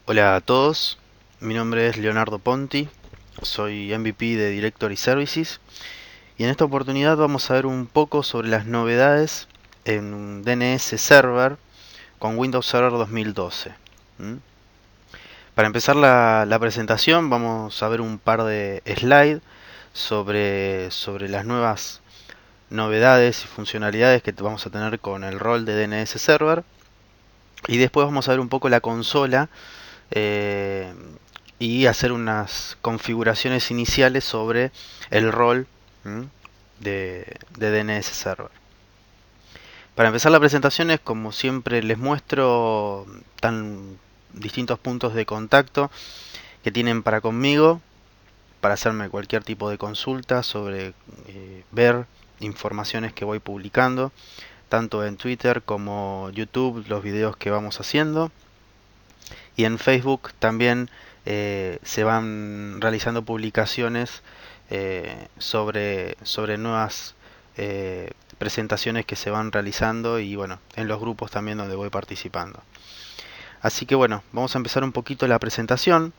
Hola a todos, mi nombre es Leonardo Ponti, soy MVP de Directory Services y en esta oportunidad vamos a ver un poco sobre las novedades en DNS Server con Windows Server 2012. ¿Mm? Para empezar la presentación vamos a ver un par de slides sobre las nuevas novedades y funcionalidades que vamos a tener con el rol de DNS Server y después vamos a ver un poco la consola eh, y hacer unas configuraciones iniciales sobre el rol de DNS Server. Para empezar la presentación es como siempre les muestro tan distintos puntos de contacto que tienen para conmigo, para hacerme cualquier tipo de consulta sobre ver informaciones que voy publicando, tanto en Twitter como YouTube, los videos que vamos haciendo. Y en Facebook también se van realizando publicaciones sobre nuevas presentaciones que se van realizando y bueno, en los grupos también donde voy participando. Así que bueno, vamos a empezar un poquito la presentación.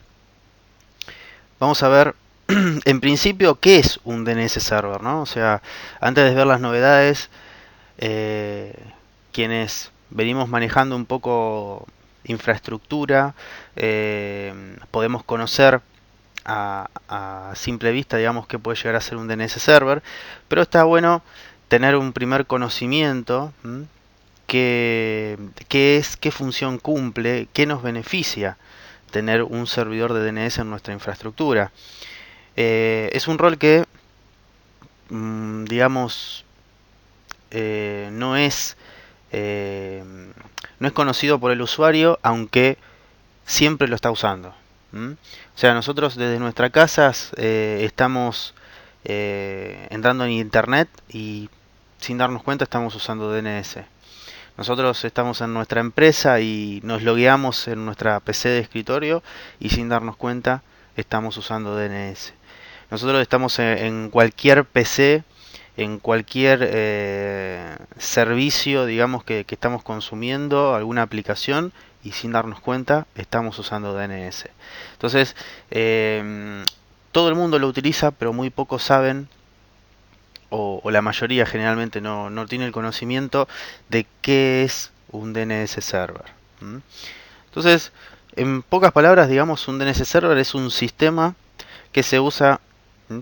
Vamos a ver en principio qué es un DNS server, ¿no? O sea, antes de ver las novedades, eh, quienes venimos manejando un poco infraestructura, podemos conocer a simple vista, digamos, que puede llegar a ser un DNS server, pero está bueno tener un primer conocimiento, qué función cumple, qué nos beneficia tener un servidor de DNS en nuestra infraestructura. Es un rol que, digamos, no es eh, no es conocido por el usuario, aunque siempre lo está usando. O sea, nosotros desde nuestras casas estamos entrando en internet y sin darnos cuenta estamos usando DNS. Nosotros estamos en nuestra empresa y nos logueamos en nuestra PC de escritorio y sin darnos cuenta estamos usando DNS. Nosotros estamos en cualquier PC, en cualquier servicio, digamos, que estamos consumiendo, alguna aplicación, y sin darnos cuenta estamos usando DNS. Entonces, todo el mundo lo utiliza, pero muy pocos saben, o la mayoría generalmente no tiene el conocimiento de qué es un DNS server. Entonces, en pocas palabras, digamos, un DNS server es un sistema que se usa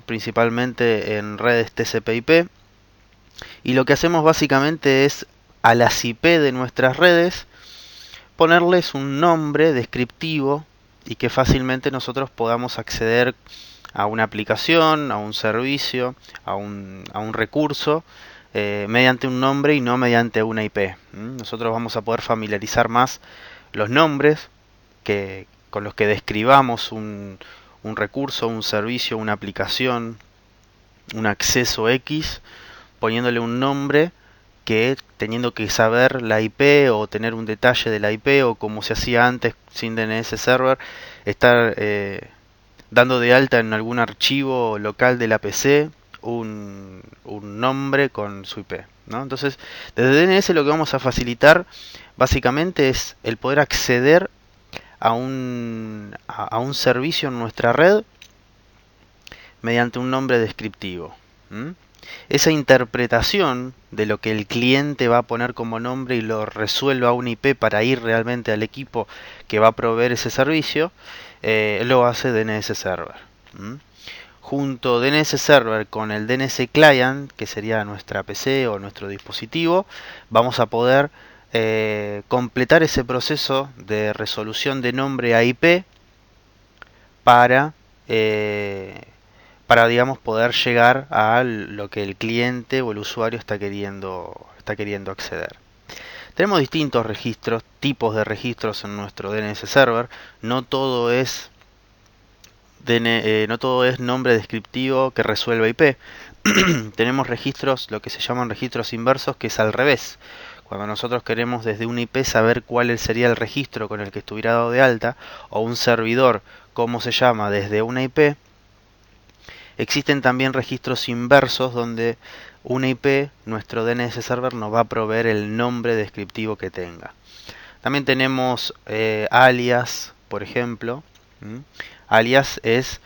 principalmente en redes TCP/IP, y lo que hacemos básicamente es a las IP de nuestras redes ponerles un nombre descriptivo y que fácilmente nosotros podamos acceder a una aplicación, a un servicio, a un recurso mediante un nombre y no mediante una IP. Nosotros vamos a poder familiarizar más los nombres con los que describamos un recurso, un servicio, una aplicación, un acceso X, poniéndole un nombre que teniendo que saber la IP o tener un detalle de la IP o como se hacía antes sin DNS server, estar dando de alta en algún archivo local de la PC un nombre con su IP, ¿no? Entonces, desde DNS lo que vamos a facilitar básicamente es el poder acceder a un servicio en nuestra red mediante un nombre descriptivo. Esa interpretación de lo que el cliente va a poner como nombre y lo resuelva a una IP para ir realmente al equipo que va a proveer ese servicio, lo hace DNS Server. Junto DNS Server con el DNS Client, que sería nuestra PC o nuestro dispositivo, vamos a poder completar ese proceso de resolución de nombre a IP para digamos poder llegar a lo que el cliente o el usuario está queriendo acceder. Tenemos distintos registros, tipos de registros en nuestro DNS server. No todo es no todo es nombre descriptivo que resuelva IP. Tenemos registros, lo que se llaman registros inversos, que es al revés. Cuando nosotros queremos desde una IP saber cuál sería el registro con el que estuviera dado de alta, o un servidor, cómo se llama desde una IP, existen también registros inversos donde una IP, nuestro DNS server, nos va a proveer el nombre descriptivo que tenga. También tenemos alias, por ejemplo. Alias es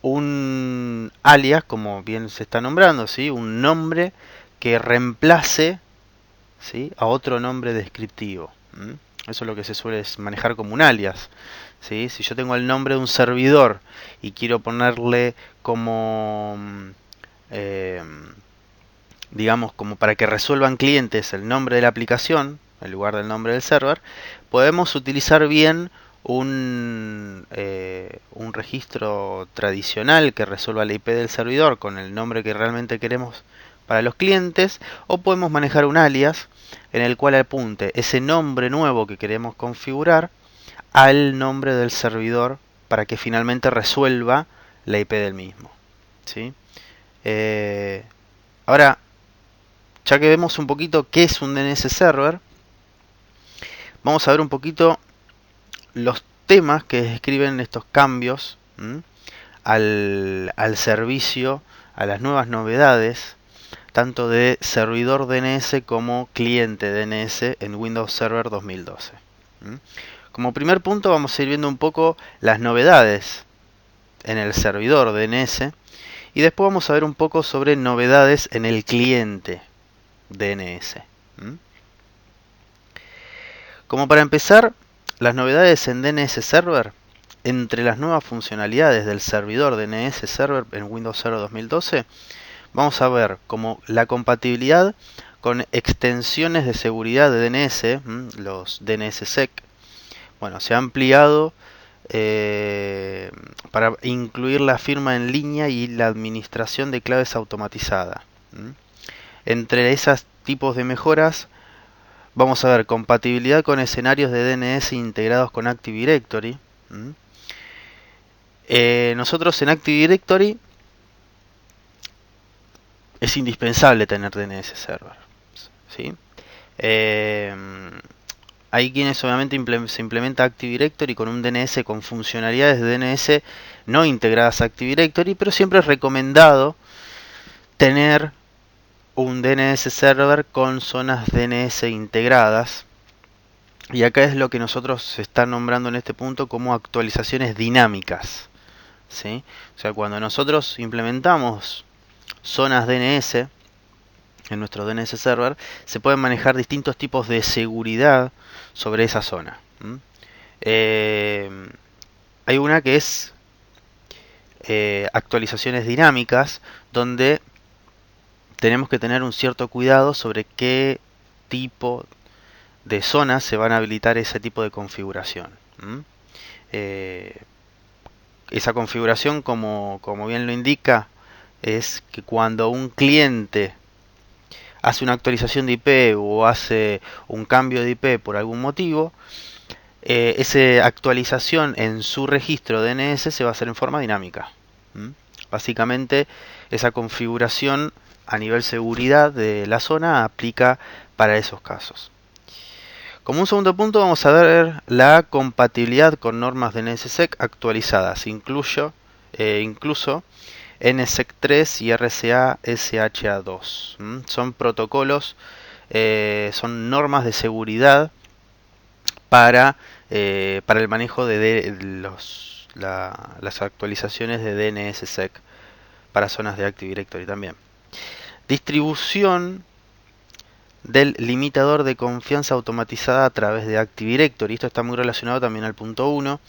un alias, como bien se está nombrando, ¿sí? Un nombre que reemplace, ¿sí?, a otro nombre descriptivo. Eso es lo que se suele manejar como un alias. ¿Sí? Si yo tengo el nombre de un servidor y quiero ponerle como, eh, digamos, como para que resuelvan clientes el nombre de la aplicación en lugar del nombre del server, podemos utilizar bien un registro tradicional que resuelva la IP del servidor con el nombre que realmente queremos para los clientes, o podemos manejar un alias en el cual apunte ese nombre nuevo que queremos configurar al nombre del servidor para que finalmente resuelva la IP del mismo. ¿Sí? Ahora, ya que vemos un poquito qué es un DNS server, vamos a ver un poquito los temas que describen estos cambios al servicio, a las nuevas novedades, tanto de servidor DNS como cliente DNS en Windows Server 2012. Como primer punto vamos a ir viendo un poco las novedades en el servidor DNS y después vamos a ver un poco sobre novedades en el cliente DNS. Como para empezar, las novedades en DNS Server, entre las nuevas funcionalidades del servidor DNS Server en Windows Server 2012, vamos a ver como la compatibilidad con extensiones de seguridad de DNS, los DNSSEC. Bueno, se ha ampliado para incluir la firma en línea y la administración de claves automatizada. Entre esos tipos de mejoras vamos a ver compatibilidad con escenarios de DNS integrados con Active Directory. Nosotros en Active Directory es indispensable tener DNS Server. ¿Sí? Hay quienes obviamente se implementa Active Directory con un DNS con funcionalidades de DNS no integradas a Active Directory, pero siempre es recomendado tener un DNS Server con zonas DNS integradas. Y acá es lo que nosotros se está nombrando en este punto como actualizaciones dinámicas. ¿Sí? O sea, cuando nosotros implementamos zonas DNS en nuestro DNS Server, se pueden manejar distintos tipos de seguridad sobre esa zona. Hay una que es actualizaciones dinámicas, donde tenemos que tener un cierto cuidado sobre qué tipo de zonas se van a habilitar ese tipo de configuración. Esa configuración, como bien lo indica, es que cuando un cliente hace una actualización de IP o hace un cambio de IP por algún motivo, esa actualización en su registro DNS se va a hacer en forma dinámica. Básicamente, esa configuración a nivel seguridad de la zona aplica para esos casos. Como un segundo punto vamos a ver la compatibilidad con normas de DNSSEC actualizadas, incluso NSEC 3 y RCA SHA2. Son protocolos, son normas de seguridad para el manejo de las actualizaciones de DNSSEC para zonas de Active Directory también. Distribución del limitador de confianza automatizada a través de Active Directory. Esto está muy relacionado también al punto 1,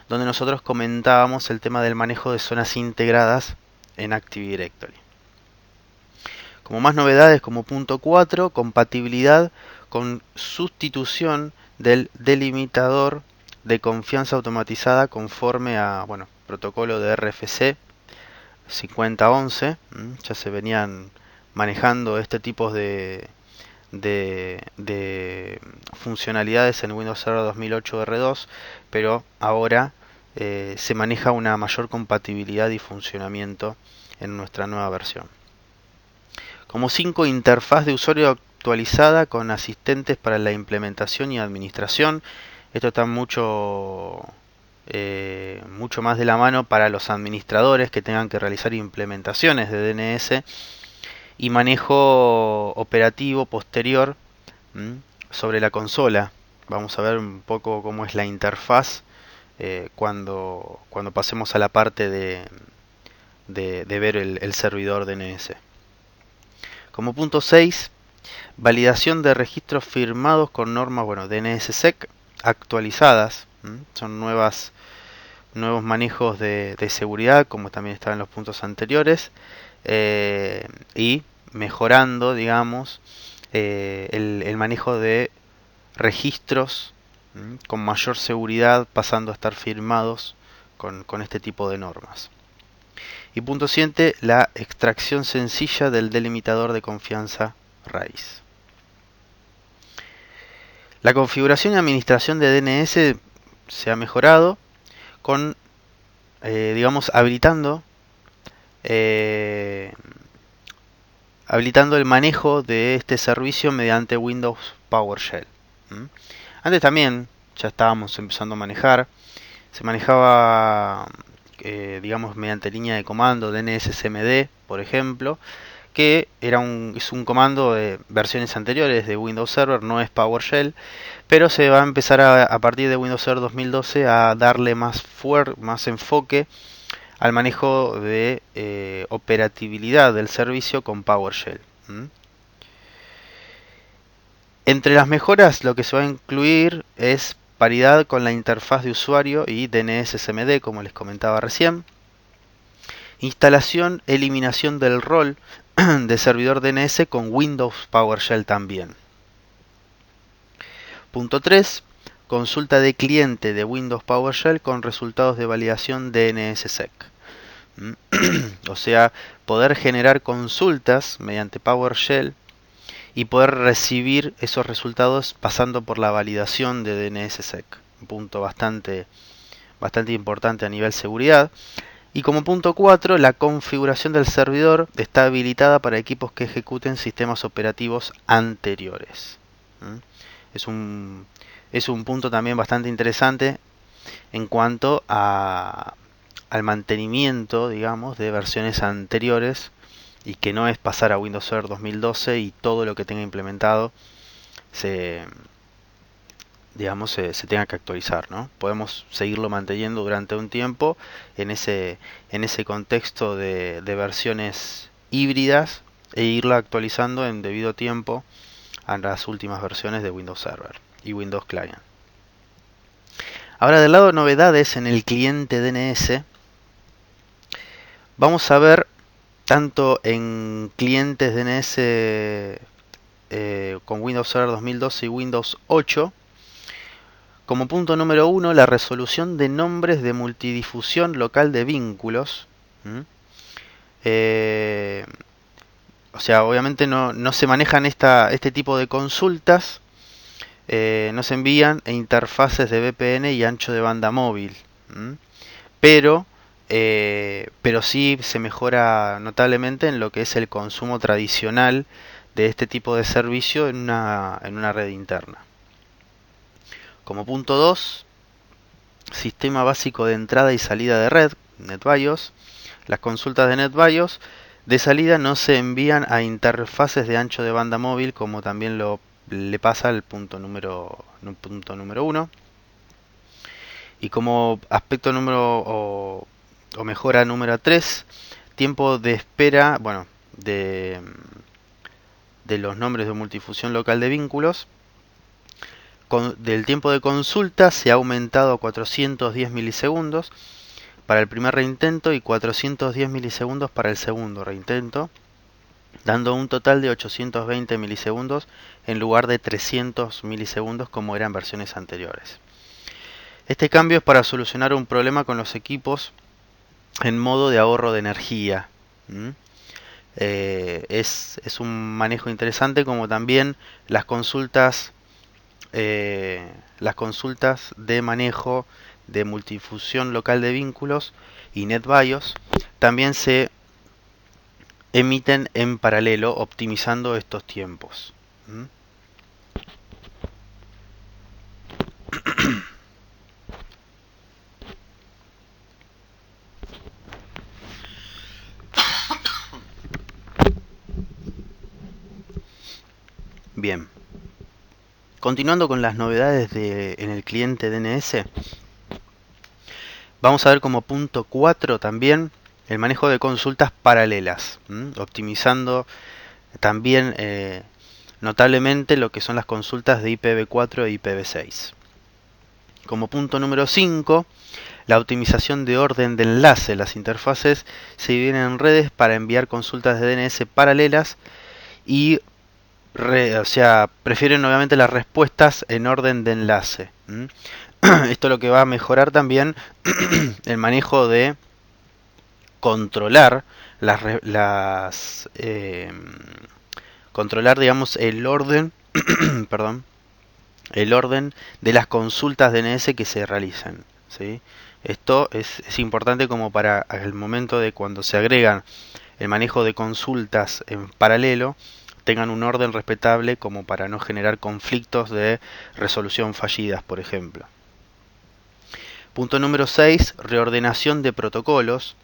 donde nosotros comentábamos el tema del manejo de zonas integradas en Active Directory. Como más novedades, como punto 4, compatibilidad con sustitución del delimitador de confianza automatizada conforme a protocolo de RFC 5011. Ya se venían manejando este tipo de funcionalidades en Windows Server 2008 R2, pero ahora se maneja una mayor compatibilidad y funcionamiento en nuestra nueva versión. Como 5, interfaz de usuario actualizada con asistentes para la implementación y administración. Esto está mucho más de la mano para los administradores que tengan que realizar implementaciones de DNS y manejo operativo posterior sobre la consola. Vamos a ver un poco cómo es la interfaz cuando pasemos a la parte de ver el servidor DNS. Como punto 6, validación de registros firmados con normas, bueno, DNSSEC actualizadas. Son nuevos manejos de seguridad, como también estaban en los puntos anteriores, y mejorando, digamos, el manejo de registros con mayor seguridad, pasando a estar firmados con este tipo de normas. Y punto 7, la extracción sencilla del delimitador de confianza raíz. La configuración y administración de DNS se ha mejorado con, digamos, habilitando el manejo de este servicio mediante Windows PowerShell. Antes también ya estábamos empezando a manejar. Se manejaba, digamos, mediante línea de comando DNSCMD, por ejemplo, que es un comando de versiones anteriores de Windows Server, no es PowerShell, pero se va a empezar a partir de Windows Server 2012 a darle más enfoque al manejo de operatividad del servicio con PowerShell. Entre las mejoras, lo que se va a incluir es paridad con la interfaz de usuario y DNSCMD, como les comentaba recién. Instalación, eliminación del rol de servidor DNS con Windows PowerShell también. Punto 3. Consulta de cliente de Windows PowerShell con resultados de validación DNSSEC. O sea, poder generar consultas mediante PowerShell y poder recibir esos resultados pasando por la validación de DNSSEC. Un punto bastante importante a nivel seguridad. Y como punto 4, la configuración del servidor está habilitada para equipos que ejecuten sistemas operativos anteriores. Es un punto también bastante interesante en cuanto al mantenimiento, digamos, de versiones anteriores, y que no es pasar a Windows Server 2012 y todo lo que tenga implementado se tenga que actualizar, ¿no? Podemos seguirlo manteniendo durante un tiempo en ese contexto de versiones híbridas e irlo actualizando en debido tiempo a las últimas versiones de Windows Server y Windows Client. Ahora, del lado de novedades en el cliente DNS, vamos a ver tanto en clientes DNS con Windows Server 2012 y Windows 8, como punto número 1, la resolución de nombres de multidifusión local de vínculos. O sea, obviamente no se manejan este tipo de consultas, no se envían interfaces de VPN y ancho de banda móvil. Pero sí se mejora notablemente en lo que es el consumo tradicional de este tipo de servicio en una red interna. Como punto 2, sistema básico de entrada y salida de red, NetBIOS. Las consultas de NetBIOS de salida no se envían a interfaces de ancho de banda móvil, como también le pasa al punto número 1. Y como aspecto o mejora número 3, tiempo de espera, bueno, de los nombres de multifusión local de vínculos. Del tiempo de consulta se ha aumentado a 410 milisegundos para el primer reintento y 410 milisegundos para el segundo reintento, dando un total de 820 milisegundos en lugar de 300 milisegundos como eran versiones anteriores. Este cambio es para solucionar un problema con los equipos en modo de ahorro de energía. Es un manejo interesante, como también las consultas de manejo de multifusión local de vínculos y NetBIOS también se emiten en paralelo, optimizando estos tiempos. Bien. Continuando con las novedades en el cliente DNS, Vamos a ver como punto 4 también el manejo de consultas paralelas, optimizando también notablemente lo que son las consultas de IPv4 e IPv6. Como punto número 5, la optimización de orden de enlace. Las interfaces se dividen en redes para enviar consultas de DNS paralelas y prefieren obviamente las respuestas en orden de enlace. Esto lo que va a mejorar también el manejo de controlar controlar, digamos, el orden perdón, el orden de las consultas DNS que se realizan, ¿sí? Esto es importante como para el momento de cuando se agregan el manejo de consultas en paralelo, tengan un orden respetable como para no generar conflictos de resolución fallidas, por ejemplo. Punto número 6, reordenación de protocolos.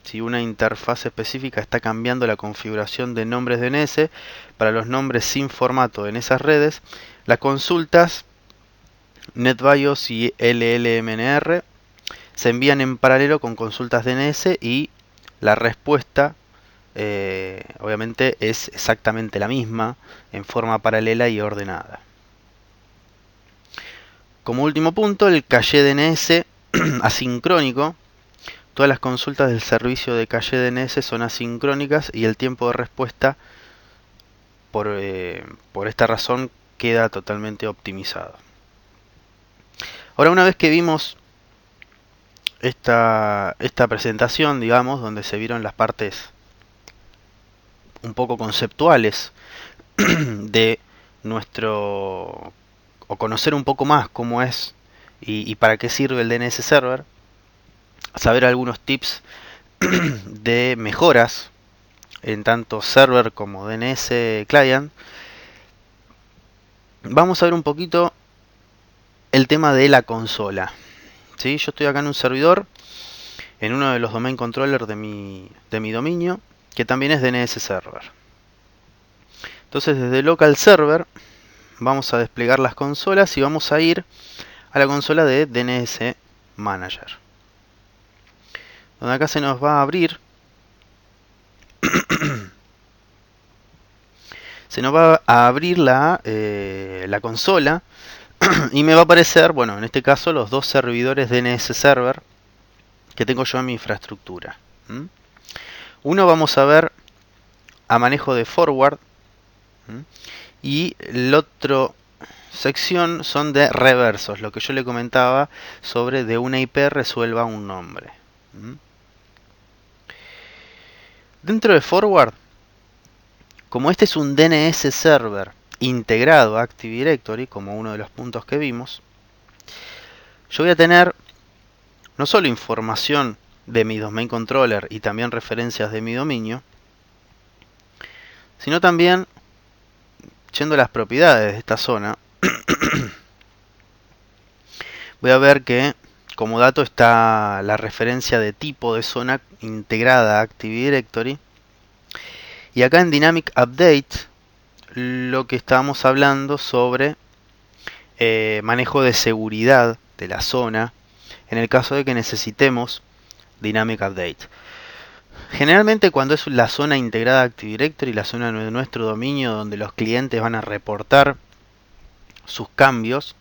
Si una interfaz específica está cambiando la configuración de nombres DNS para los nombres sin formato en esas redes, las consultas NetBIOS y LLMNR se envían en paralelo con consultas DNS y la respuesta obviamente es exactamente la misma en forma paralela y ordenada. Como último punto, el caché DNS asincrónico. Todas las consultas del servicio de caché DNS son asincrónicas y el tiempo de respuesta por esta razón queda totalmente optimizado. Ahora, una vez que vimos esta presentación, digamos, donde se vieron las partes un poco conceptuales de nuestro, o conocer un poco más cómo es y para qué sirve el DNS Server, saber algunos tips de mejoras en tanto server como DNS client, vamos a ver un poquito el tema de la consola. ¿Sí? Yo estoy acá en un servidor, en uno de los domain controllers de mi dominio, que también es DNS Server. Entonces desde local server vamos a desplegar las consolas y vamos a ir a la consola de DNS Manager, donde acá se nos va a abrir la consola y me va a aparecer, bueno, en este caso los dos servidores DNS Server que tengo yo en mi infraestructura. Uno vamos a ver a manejo de forward y el otro sección son de reversos, lo que yo le comentaba sobre de una IP resuelva un nombre. Dentro de forward, como este es un DNS server integrado a Active Directory, como uno de los puntos que vimos, yo voy a tener no solo información de mi domain controller y también referencias de mi dominio, sino también, yendo a las propiedades de esta zona, voy a ver que como dato está la referencia de tipo de zona integrada a Active Directory. Y acá en Dynamic Update, lo que estábamos hablando sobre manejo de seguridad de la zona, en el caso de que necesitemos Dynamic Update. Generalmente cuando es la zona integrada a Active Directory, la zona de nuestro dominio donde los clientes van a reportar sus cambios,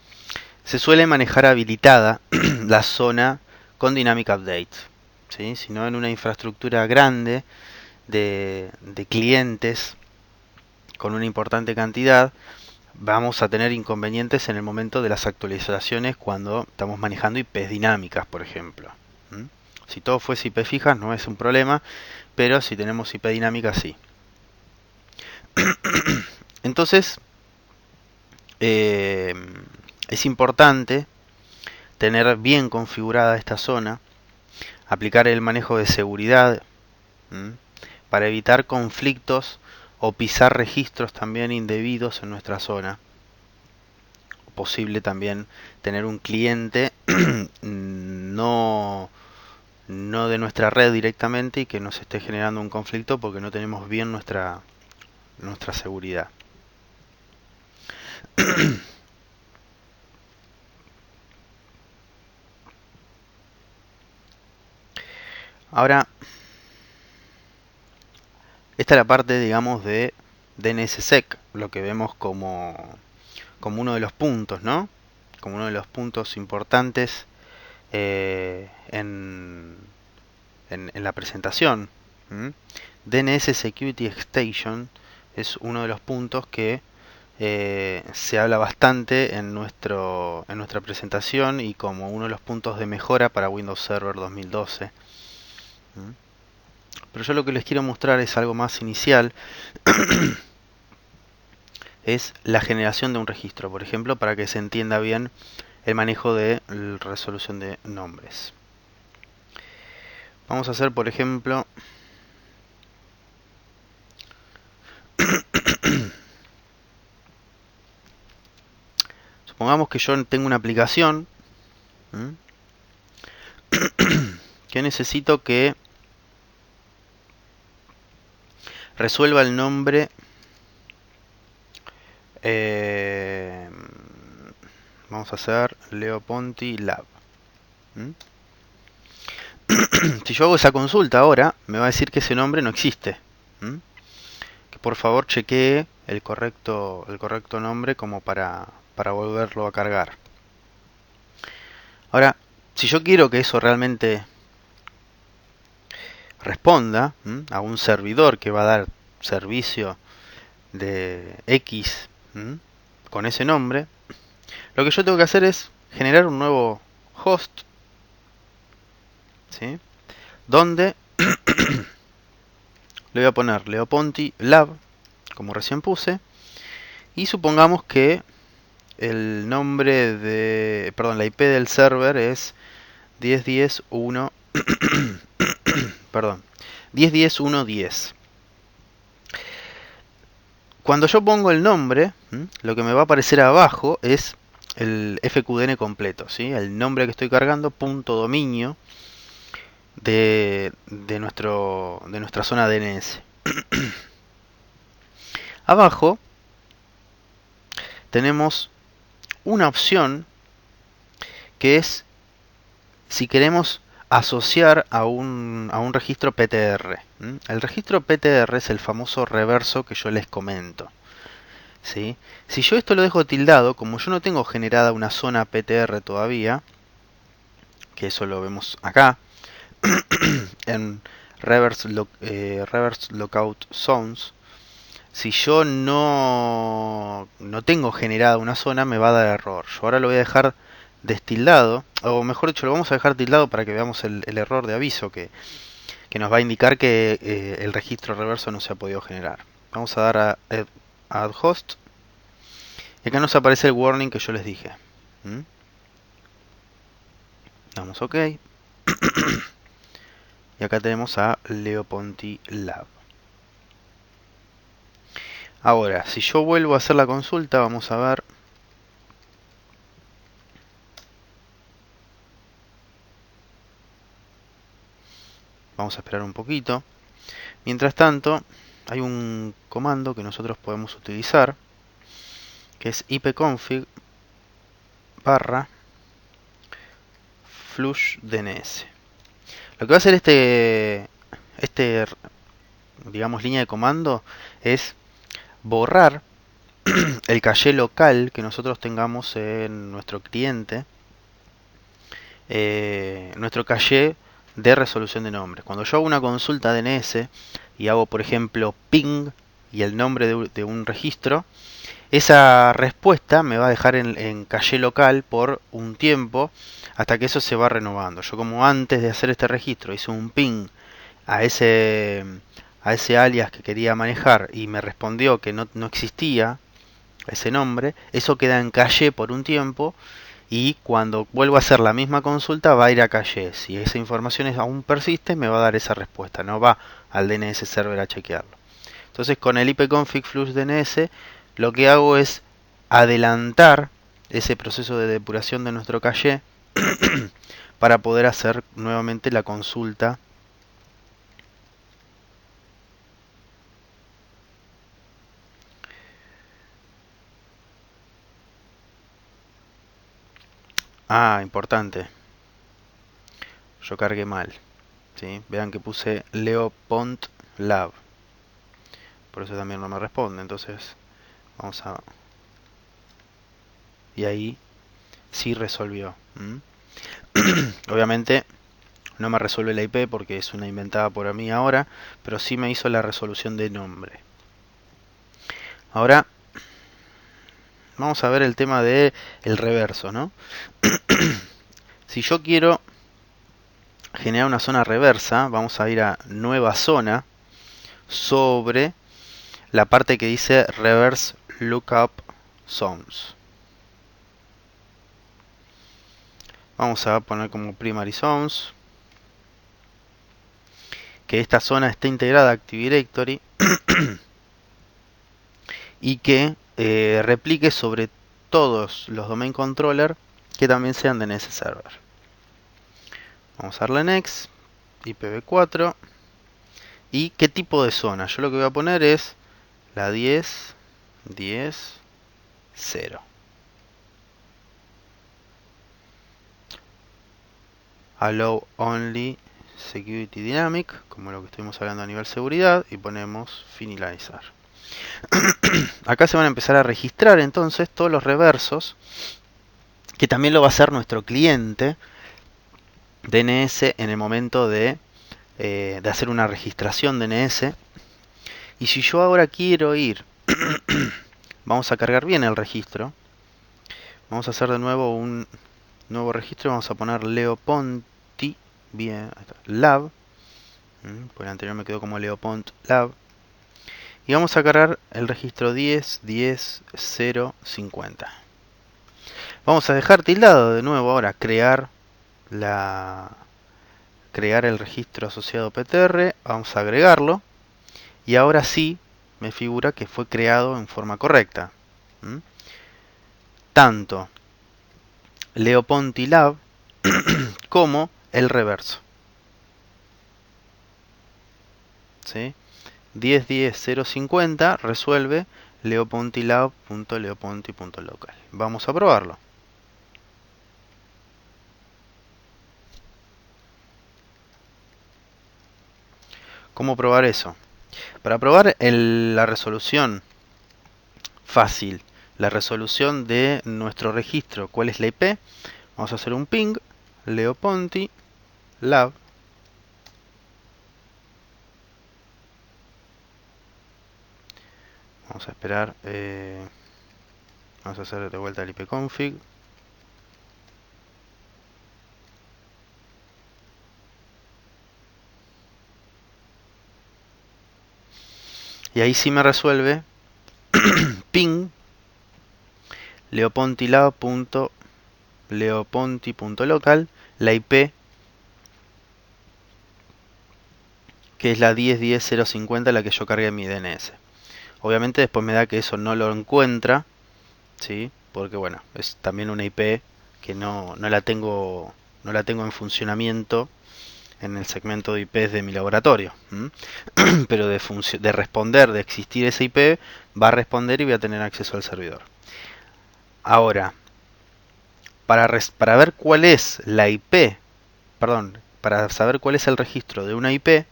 se suele manejar habilitada la zona con Dynamic Update. ¿Sí? Si no, en una infraestructura grande de clientes con una importante cantidad, vamos a tener inconvenientes en el momento de las actualizaciones cuando estamos manejando IPs dinámicas, por ejemplo. Si todo fuese IP fijas no es un problema, pero si tenemos IP dinámica sí. Entonces, es importante tener bien configurada esta zona, aplicar el manejo de seguridad para evitar conflictos o pisar registros también indebidos en nuestra zona. Posible también tener un cliente no de nuestra red directamente y que nos esté generando un conflicto porque no tenemos bien nuestra seguridad. Ahora, esta es la parte, digamos, de DNSSEC, lo que vemos como uno de los puntos, ¿no? Como uno de los puntos importantes en la presentación. ¿Mm? DNS Security Extension es uno de los puntos que se habla bastante en nuestra presentación y como uno de los puntos de mejora para Windows Server 2012. ¿Mm? Pero yo lo que les quiero mostrar es algo más inicial, es la generación de un registro, por ejemplo, para que se entienda bien el manejo de resolución de nombres. Vamos a hacer, por ejemplo, supongamos que yo tengo una aplicación que necesito que resuelva el nombre. Vamos a hacer Leo Ponti Lab. Si yo hago esa consulta ahora, me va a decir que ese nombre no existe. Que por favor chequee el correcto nombre como para volverlo a cargar. Ahora, si yo quiero que eso realmente responda a un servidor que va a dar servicio de X con ese nombre, lo que yo tengo que hacer es generar un nuevo host, ¿sí? Donde le voy a poner Leoponti Lab, como recién puse, y supongamos que el nombre de, perdón, la IP del server es 10.10.1, perdón, 10.10.1.10. Cuando yo pongo el nombre, lo que me va a aparecer abajo es el FQDN completo, ¿sí? El nombre que estoy cargando, punto dominio de nuestra zona DNS. Abajo tenemos una opción que es si queremos asociar a un registro PTR. El registro PTR es el famoso reverso que yo les comento. ¿Sí? Si yo esto lo dejo tildado, como yo no tengo generada una zona PTR todavía, que eso lo vemos acá, en reverse lookout zones, si yo no tengo generada una zona, me va a dar error. Yo ahora lo voy a dejar destildado, o mejor dicho, lo vamos a dejar tildado para que veamos el error de aviso que nos va a indicar que el registro reverso no se ha podido generar. Vamos a dar a add host. Y acá nos aparece el warning que yo les dije. Damos OK. Y acá tenemos a Leoponti Lab. Ahora, si yo vuelvo a hacer la consulta, vamos a ver. Vamos a esperar un poquito. Mientras tanto, hay un comando que nosotros podemos utilizar, que es ipconfig barra flushdns. Lo que va a hacer este digamos, línea de comando es borrar el caché local que nosotros tengamos en nuestro cliente, nuestro caché de resolución de nombres. Cuando yo hago una consulta DNS y hago, por ejemplo, ping y el nombre de un registro, esa respuesta me va a dejar en caché local por un tiempo hasta que eso se va renovando. Yo, como antes de hacer este registro hice un ping a ese alias que quería manejar y me respondió que no existía ese nombre, eso queda en caché por un tiempo y cuando vuelvo a hacer la misma consulta va a ir a caché. Si esa información aún persiste, me va a dar esa respuesta, no va al DNS server a chequearlo. Entonces, con el ipconfig flushdns lo que hago es adelantar ese proceso de depuración de nuestro caché para poder hacer nuevamente la consulta importante. Yo cargué mal. ¿sí? Vean que puse Leopont Lab. Por eso también no me responde. Entonces vamos a... Y ahí sí resolvió. Obviamente no me resuelve la IP porque es una inventada por mí ahora, pero sí me hizo la resolución de nombre. Ahora vamos a ver el tema de el reverso, ¿no? Si yo quiero generar una zona reversa, vamos a ir a nueva zona sobre la parte que dice reverse lookup zones. Vamos a poner como primary zones que esta zona esté integrada a Active Directory y que replique sobre todos los domain controller que también sean DNS server. Vamos a darle next, IPv4 y qué tipo de zona. Yo lo que voy a poner es la 10, 10, 0. Allow only security dynamic, como lo que estuvimos hablando a nivel seguridad, y ponemos finalizar. Acá se van a empezar a registrar entonces todos los reversos, que también lo va a hacer nuestro cliente DNS en el momento de hacer una registración DNS. Y si yo ahora quiero ir, vamos a cargar bien el registro, vamos a hacer de nuevo un nuevo registro, vamos a poner Leoponti, bien, Lab, por el anterior me quedó como Leopont Lab, y vamos a cargar el registro 10, 10, 0, 50. Vamos a dejar tildado de nuevo ahora, crear el registro asociado PTR, vamos a agregarlo, y ahora sí me figura que fue creado en forma correcta. Tanto Leoponti Lab como el reverso. ¿Sí? 10.10.050 resuelve leopontilab.leoponti.local. Vamos a probarlo. ¿Cómo probar eso? Para probar la resolución fácil, la resolución de nuestro registro, ¿cuál es la IP? Vamos a hacer un ping leoponti lab. Vamos a esperar. Vamos a hacer de vuelta el ipconfig. Y ahí sí me resuelve ping leopontilab.leoponti.local, la IP que es la 10.10.050 la que yo cargué en mi DNS. Obviamente después me da que eso no lo encuentra, ¿sí? Porque bueno, es también una IP que no la tengo en funcionamiento en el segmento de IPs de mi laboratorio. Pero de responder, de existir esa IP, va a responder y voy a tener acceso al servidor. Ahora, para ver cuál es la IP, perdón, para saber cuál es el registro de una IP,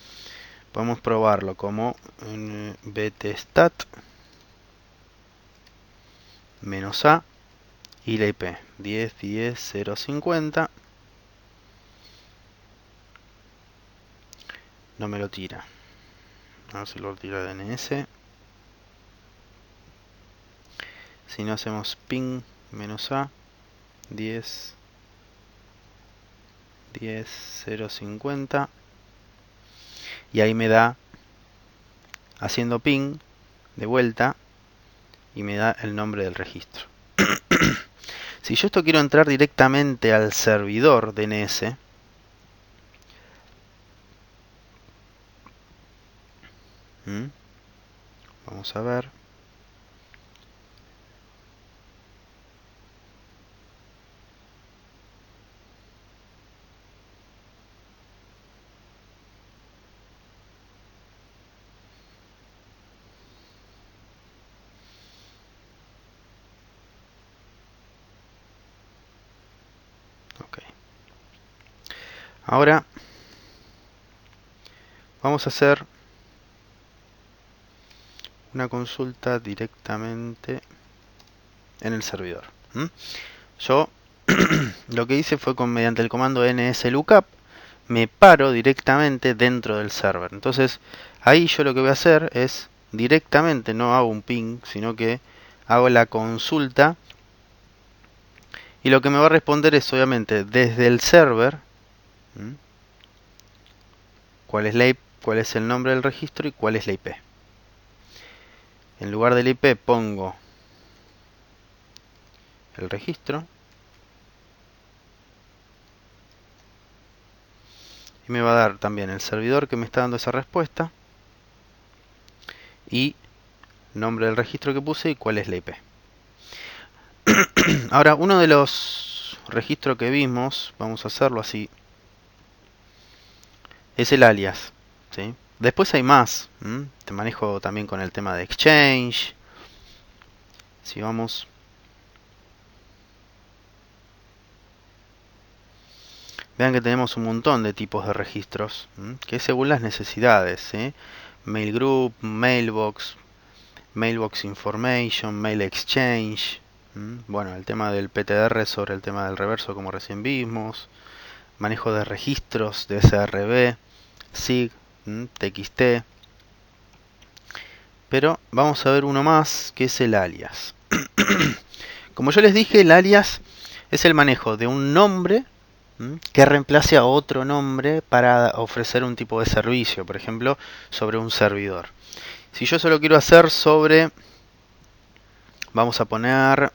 podemos probarlo como btstat -a y la IP 10.10.050. No me lo tira. A ver si lo tira DNS. Si no, hacemos ping -a 10 10.050 y ahí me da, haciendo ping de vuelta, y me da el nombre del registro. Si yo esto quiero entrar directamente al servidor DNS, vamos a ver. Ok. Ahora vamos a hacer una consulta directamente en el servidor. Yo lo que hice fue mediante el comando nslookup me paro directamente dentro del server. Entonces ahí yo lo que voy a hacer es directamente, no hago un ping, sino que hago la consulta, y lo que me va a responder es obviamente desde el server cuál es el nombre del registro y cuál es la IP. En lugar del IP pongo el registro y me va a dar también el servidor que me está dando esa respuesta y nombre del registro que puse y cuál es la IP. Ahora, uno de los registros que vimos, vamos a hacerlo así, es el alias, ¿sí? Después hay más. Te manejo también con el tema de Exchange. Si vamos, vean que tenemos un montón de tipos de registros, que según las necesidades, ¿sí? Mail Group, Mailbox, Mailbox Information, Mail Exchange. Bueno, el tema del PTR sobre el tema del reverso, como recién vimos. Manejo de registros de SRB, SIG, TXT. Pero vamos a ver uno más, que es el alias. Como yo les dije, el alias es el manejo de un nombre que reemplace a otro nombre para ofrecer un tipo de servicio, por ejemplo, sobre un servidor. Si yo solo quiero hacer sobre, vamos a poner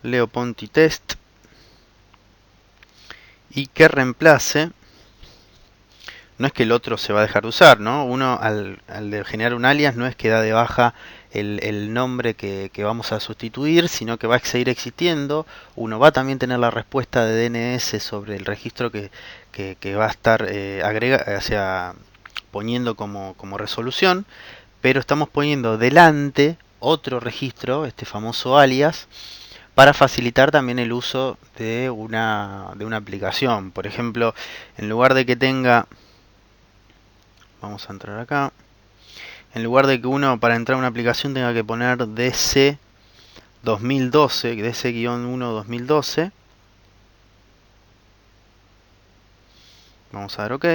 Leo Ponti Test, y que reemplace, no es que el otro se va a dejar de usar, ¿no? Uno al generar un alias no es que da de baja el nombre que vamos a sustituir, sino que va a seguir existiendo. Uno va a también tener la respuesta de DNS sobre el registro que va a estar poniendo como resolución, pero estamos poniendo delante otro registro, este famoso alias, para facilitar también el uso de una aplicación. Por ejemplo, en lugar de que tenga, vamos a entrar acá, en lugar de que uno para entrar a una aplicación tenga que poner DC 2012, DC-1 2012, vamos a dar OK.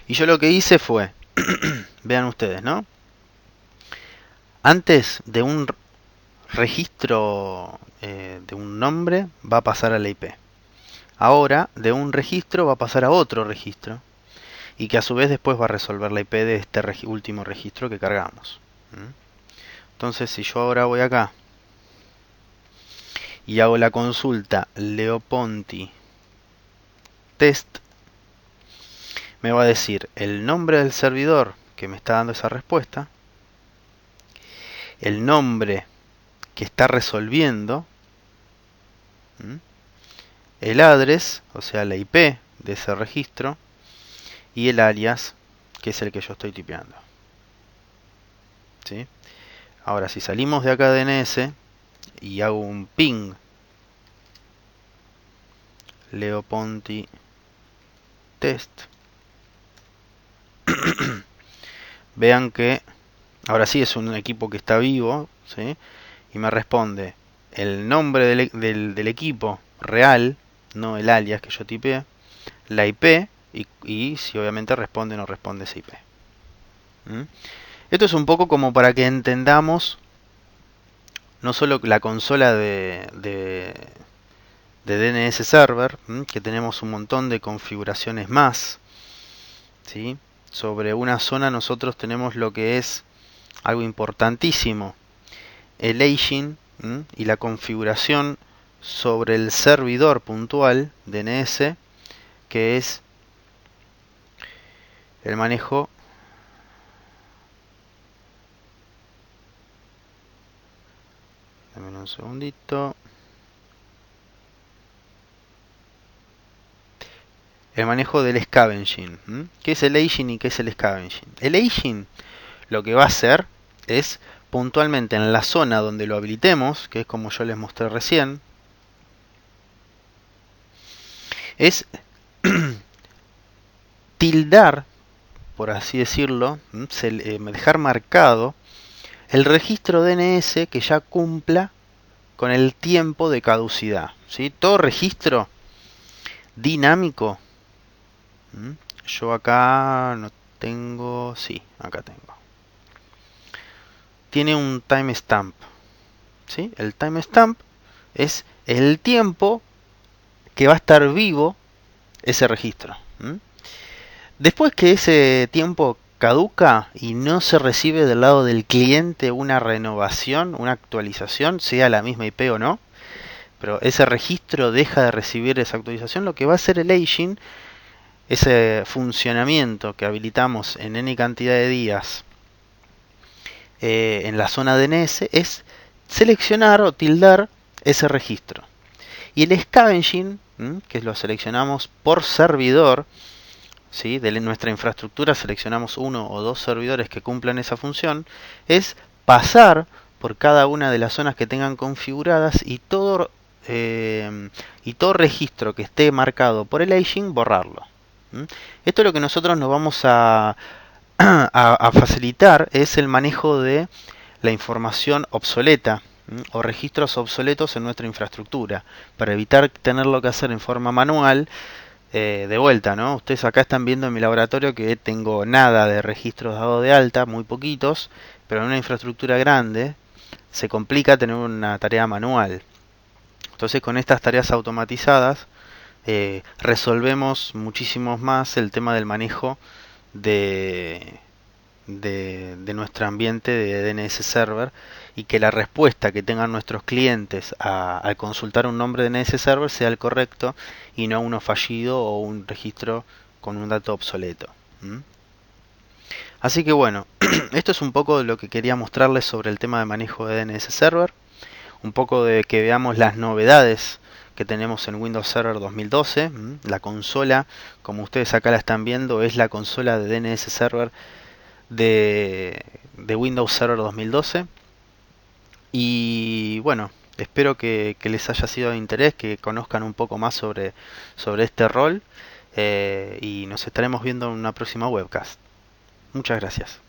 Y yo lo que hice fue, vean ustedes, ¿no? Antes de un registro de un nombre va a pasar a la IP. Ahora de un registro va a pasar a otro registro, y que a su vez después va a resolver la IP de este último registro que cargamos. Entonces si yo ahora voy acá y hago la consulta Leoponti Test, me va a decir el nombre del servidor que me está dando esa respuesta, el nombre que está resolviendo, el address, o sea la IP de ese registro, y el alias, que es el que yo estoy tipeando. ¿Sí? Ahora si salimos de acá de DNS y hago un ping Leoponti Test, vean que ahora sí es un equipo que está vivo, ¿sí? Y me responde el nombre del equipo real, no el alias que yo tipeé, la IP y si obviamente responde o no responde esa IP. Esto es un poco como para que entendamos no solo la consola de DNS Server, que tenemos un montón de configuraciones más, ¿sí? Sobre una zona nosotros tenemos lo que es algo importantísimo, el aging y la configuración sobre el servidor puntual DNS, que es el manejo dame un segundito. El manejo del scavenging. ¿Qué es el aging y qué es el scavenging? El aging lo que va a hacer es puntualmente en la zona donde lo habilitemos, que es como yo les mostré recién, es tildar, por así decirlo, dejar marcado el registro DNS que ya cumpla con el tiempo de caducidad, ¿sí? Todo registro dinámico, yo acá no tengo, sí, acá tengo, tiene un timestamp, ¿sí? El timestamp es el tiempo que va a estar vivo ese registro. Después que ese tiempo caduca y no se recibe del lado del cliente una renovación, una actualización, sea la misma IP o no, pero ese registro deja de recibir esa actualización, lo que va a hacer el aging, ese funcionamiento que habilitamos en N cantidad de días en la zona DNS, es seleccionar o tildar ese registro. Y el scavenging, que lo seleccionamos por servidor, ¿sí? De nuestra infraestructura seleccionamos uno o dos servidores que cumplan esa función, es pasar por cada una de las zonas que tengan configuradas y todo registro que esté marcado por el aging, borrarlo. Esto es lo que nosotros nos vamos a facilitar, es el manejo de la información obsoleta o registros obsoletos en nuestra infraestructura, para evitar tenerlo que hacer en forma manual. De vuelta, ¿no? Ustedes acá están viendo en mi laboratorio que tengo nada de registros dados de alta, muy poquitos, pero en una infraestructura grande se complica tener una tarea manual. Entonces, con estas tareas automatizadas resolvemos muchísimo más el tema del manejo de, de nuestro ambiente de DNS Server, y que la respuesta que tengan nuestros clientes al consultar un nombre de DNS Server sea el correcto y no uno fallido o un registro con un dato obsoleto. Así que bueno, esto es un poco de lo que quería mostrarles sobre el tema de manejo de DNS Server, un poco de que veamos las novedades que tenemos en Windows Server 2012. La consola, como ustedes acá la están viendo, es la consola de DNS Server de Windows Server 2012. Y bueno, espero que les haya sido de interés, que conozcan un poco más sobre este rol, y nos estaremos viendo en una próxima webcast. Muchas gracias.